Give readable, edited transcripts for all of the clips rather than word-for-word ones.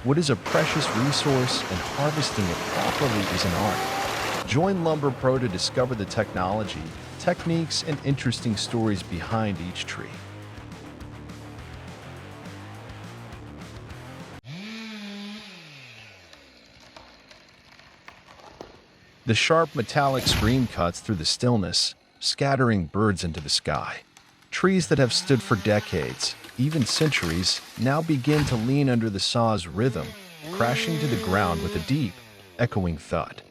Wood is a precious resource, and harvesting it properly is an art. Join lumberpro to discover the technology, techniques, and interesting stories behind each tree. The sharp metallic scream cuts through the stillness, scattering birds into the sky. Trees that have stood for decades, even centuries, now begin to lean under the saw's rhythm, crashing to the ground with a deep, echoing thud.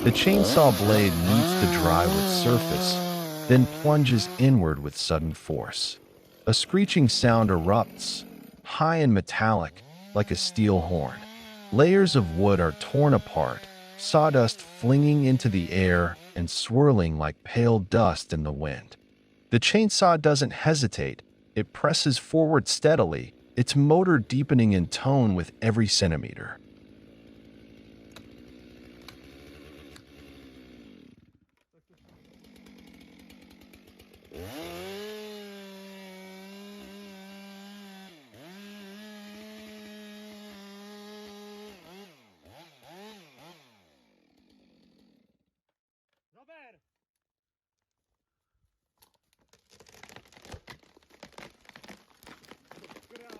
The chainsaw blade meets the drywood surface, then plunges inward with sudden force. A screeching sound erupts, high and metallic, like a steel horn. Layers of wood are torn apart, sawdust flinging into the air and swirling like pale dust in the wind. The chainsaw doesn't hesitate. It presses forward steadily, its motor deepening in tone with every centimeter.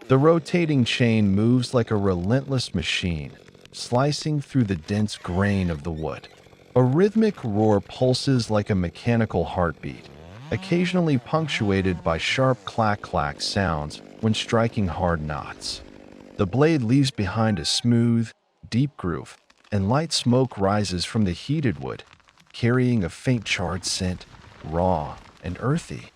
The rotating chain moves like a relentless machine, slicing through the dense grain of the wood. A rhythmic roar pulses like a mechanical heartbeat, occasionally punctuated by sharp clack-clack sounds when striking hard knots. The blade leaves behind a smooth, deep groove, and light smoke rises from the heated wood, carrying a faint charred scent, raw and earthy.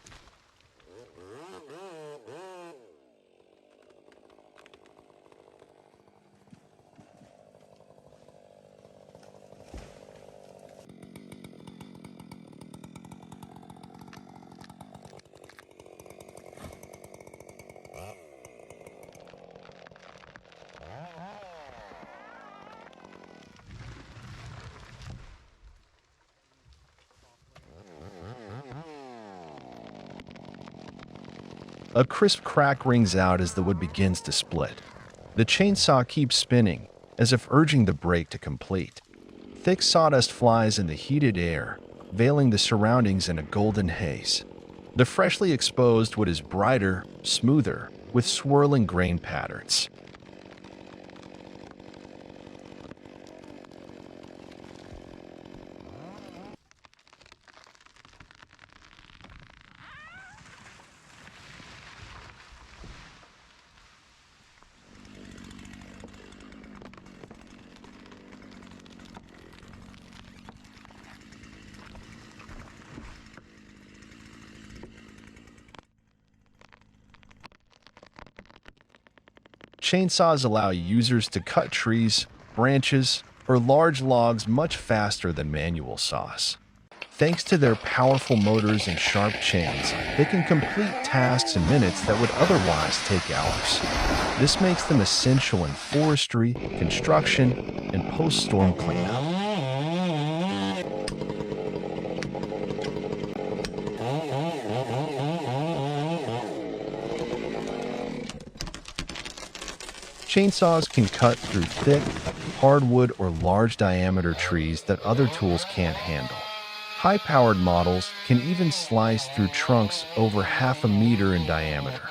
A crisp crack rings out as the wood begins to split. The chainsaw keeps spinning, as if urging the break to complete. Thick sawdust flies in the heated air, veiling the surroundings in a golden haze. The freshly exposed wood is brighter, smoother, with swirling grain patterns. Chainsaws allow users to cut trees, branches, or large logs much faster than manual saws. Thanks to their powerful motors and sharp chains, they can complete tasks in minutes that would otherwise take hours. This makes them essential in forestry, construction, and post-storm cleanup. Chainsaws can cut through thick, hardwood, or large-diameter trees that other tools can't handle. High-powered models can even slice through trunks over 1/2 meter in diameter.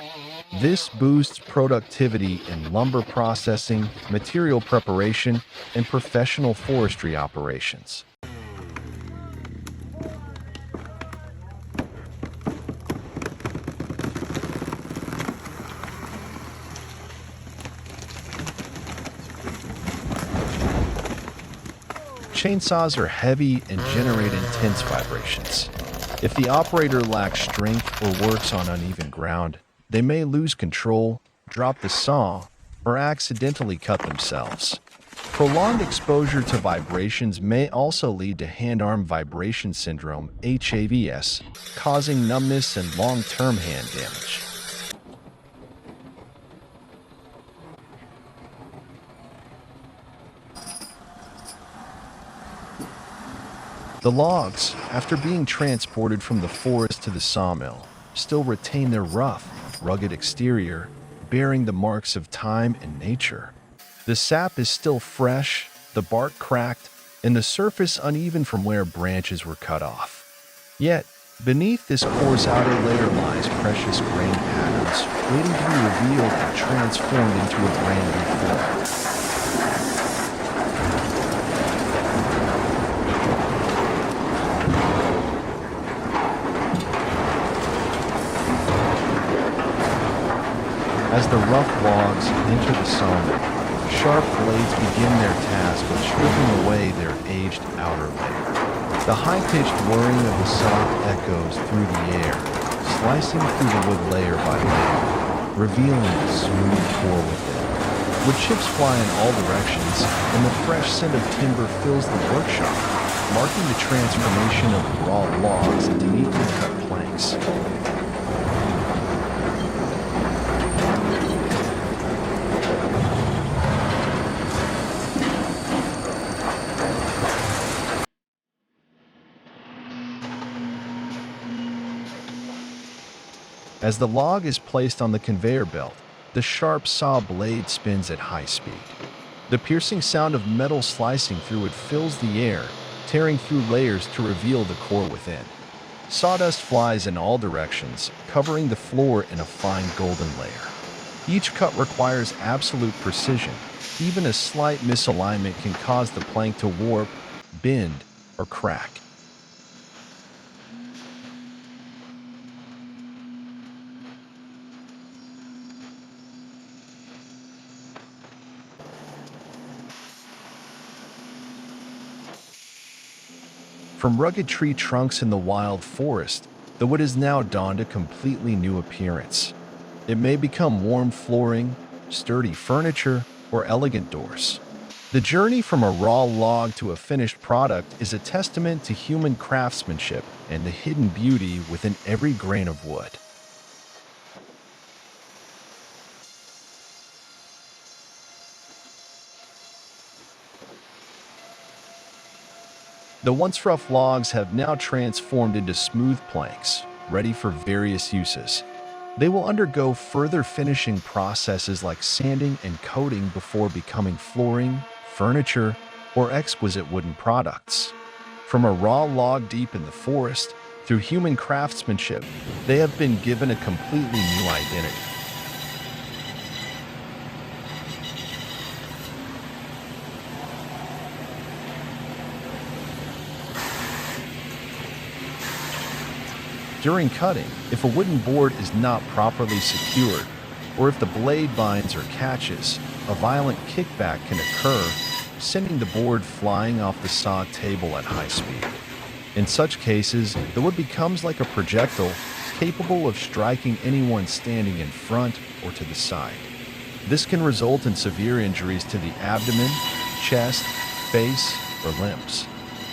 This boosts productivity in lumber processing, material preparation, and professional forestry operations. Chainsaws are heavy and generate intense vibrations. If the operator lacks strength or works on uneven ground, they may lose control, drop the saw, or accidentally cut themselves. Prolonged exposure to vibrations may also lead to hand-arm vibration syndrome, HAVS, causing numbness and long-term hand damage. The logs, after being transported from the forest to the sawmill, still retain their rough, rugged exterior, bearing the marks of time and nature. The sap is still fresh, the bark cracked, and the surface uneven from where branches were cut off. Yet, beneath this coarse outer layer lies precious grain patterns, waiting to be revealed and transformed into a brand new form. As the rough logs enter the sawmill, sharp blades begin their task of stripping away their aged outer layer. The high-pitched whirring of the saw echoes through the air, slicing through the wood layer by layer, revealing the smooth core within. Wood chips fly in all directions, and the fresh scent of timber fills the workshop, marking the transformation of raw logs into neatly cut planks. As the log is placed on the conveyor belt, the sharp saw blade spins at high speed. The piercing sound of metal slicing through it fills the air, tearing through layers to reveal the core within. Sawdust flies in all directions, covering the floor in a fine golden layer. Each cut requires absolute precision. Even a slight misalignment can cause the plank to warp, bend, or crack. From rugged tree trunks in the wild forest, the wood has now donned a completely new appearance. It may become warm flooring, sturdy furniture, or elegant doors. The journey from a raw log to a finished product is a testament to human craftsmanship and the hidden beauty within every grain of wood. The once rough logs have now transformed into smooth planks, ready for various uses. They will undergo further finishing processes like sanding and coating before becoming flooring, furniture, or exquisite wooden products. From a raw log deep in the forest, through human craftsmanship, they have been given a completely new identity. During cutting, if a wooden board is not properly secured, or if the blade binds or catches, a violent kickback can occur, sending the board flying off the saw table at high speed. In such cases, the wood becomes like a projectile, capable of striking anyone standing in front or to the side. This can result in severe injuries to the abdomen, chest, face, or limbs.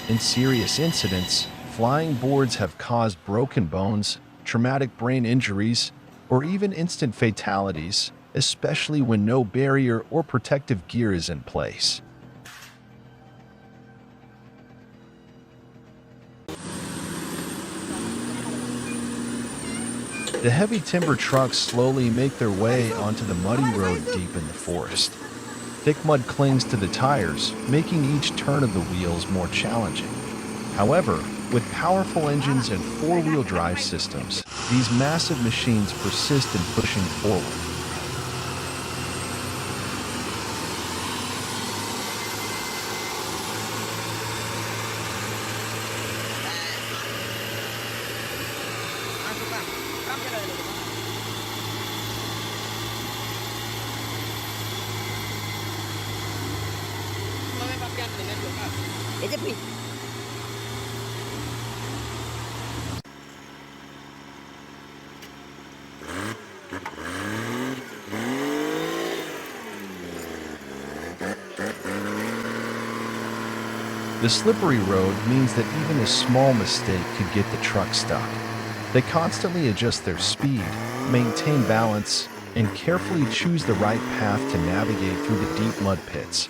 In serious incidents, flying boards have caused broken bones, traumatic brain injuries, or even instant fatalities, especially when no barrier or protective gear is in place. The heavy timber trucks slowly make their way onto the muddy road deep in the forest. Thick mud clings to the tires, making each turn of the wheels more challenging. However, with powerful engines and four-wheel drive systems, these massive machines persist in pushing forward. The slippery road means that even a small mistake could get the truck stuck. They constantly adjust their speed, maintain balance, and carefully choose the right path to navigate through the deep mud pits.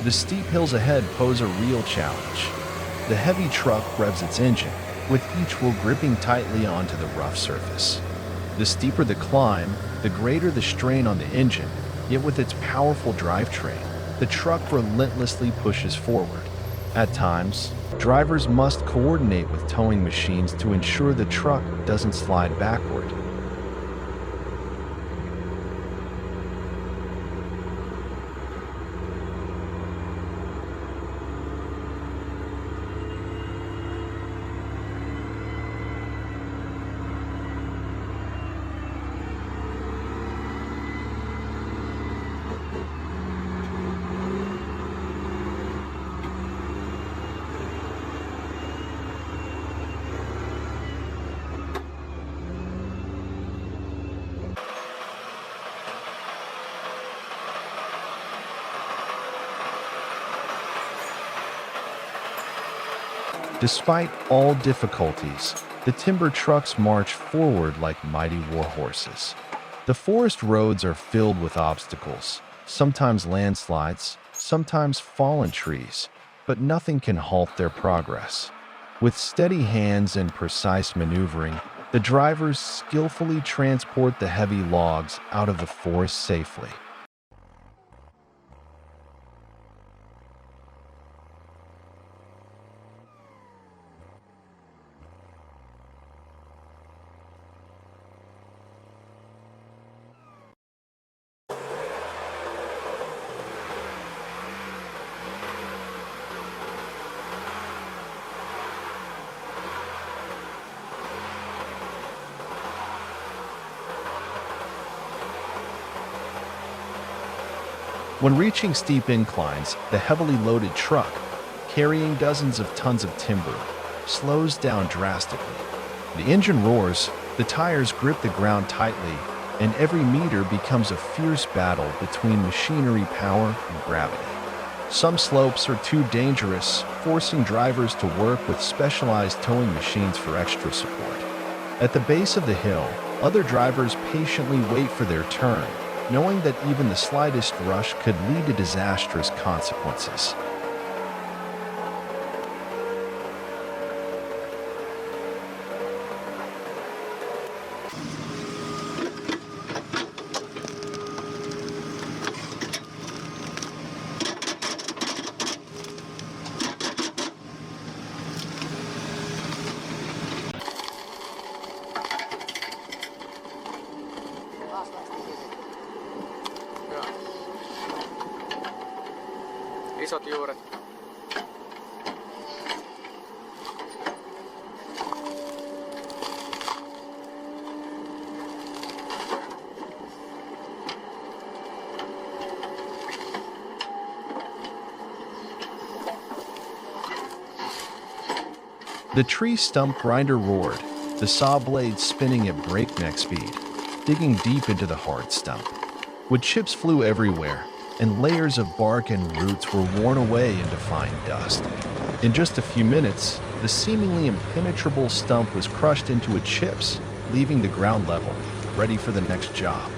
The steep hills ahead pose a real challenge. The heavy truck revs its engine, with each wheel gripping tightly onto the rough surface. The steeper the climb, the greater the strain on the engine, yet with its powerful drivetrain, the truck relentlessly pushes forward. At times, drivers must coordinate with towing machines to ensure the truck doesn't slide backward. Despite all difficulties, the timber trucks march forward like mighty war horses. The forest roads are filled with obstacles, sometimes landslides, sometimes fallen trees, but nothing can halt their progress. With steady hands and precise maneuvering, the drivers skillfully transport the heavy logs out of the forest safely. When reaching steep inclines, the heavily loaded truck, carrying dozens of tons of timber, slows down drastically. The engine roars, the tires grip the ground tightly, and every meter becomes a fierce battle between machinery power and gravity. Some slopes are too dangerous, forcing drivers to work with specialized towing machines for extra support. At the base of the hill, other drivers patiently wait for their turn, knowing that even the slightest rush could lead to disastrous consequences. Isot juuret. The tree stump grinder roared, the saw blade spinning at breakneck speed, digging deep into the hard stump. Wood chips flew everywhere, and layers of bark and roots were worn away into fine dust. In just a few minutes, the seemingly impenetrable stump was crushed into its chips, leaving the ground level, ready for the next job.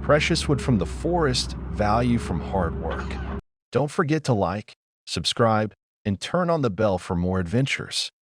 Precious wood from the forest, value from hard work. Don't forget to like, subscribe, and turn on the bell for more adventures.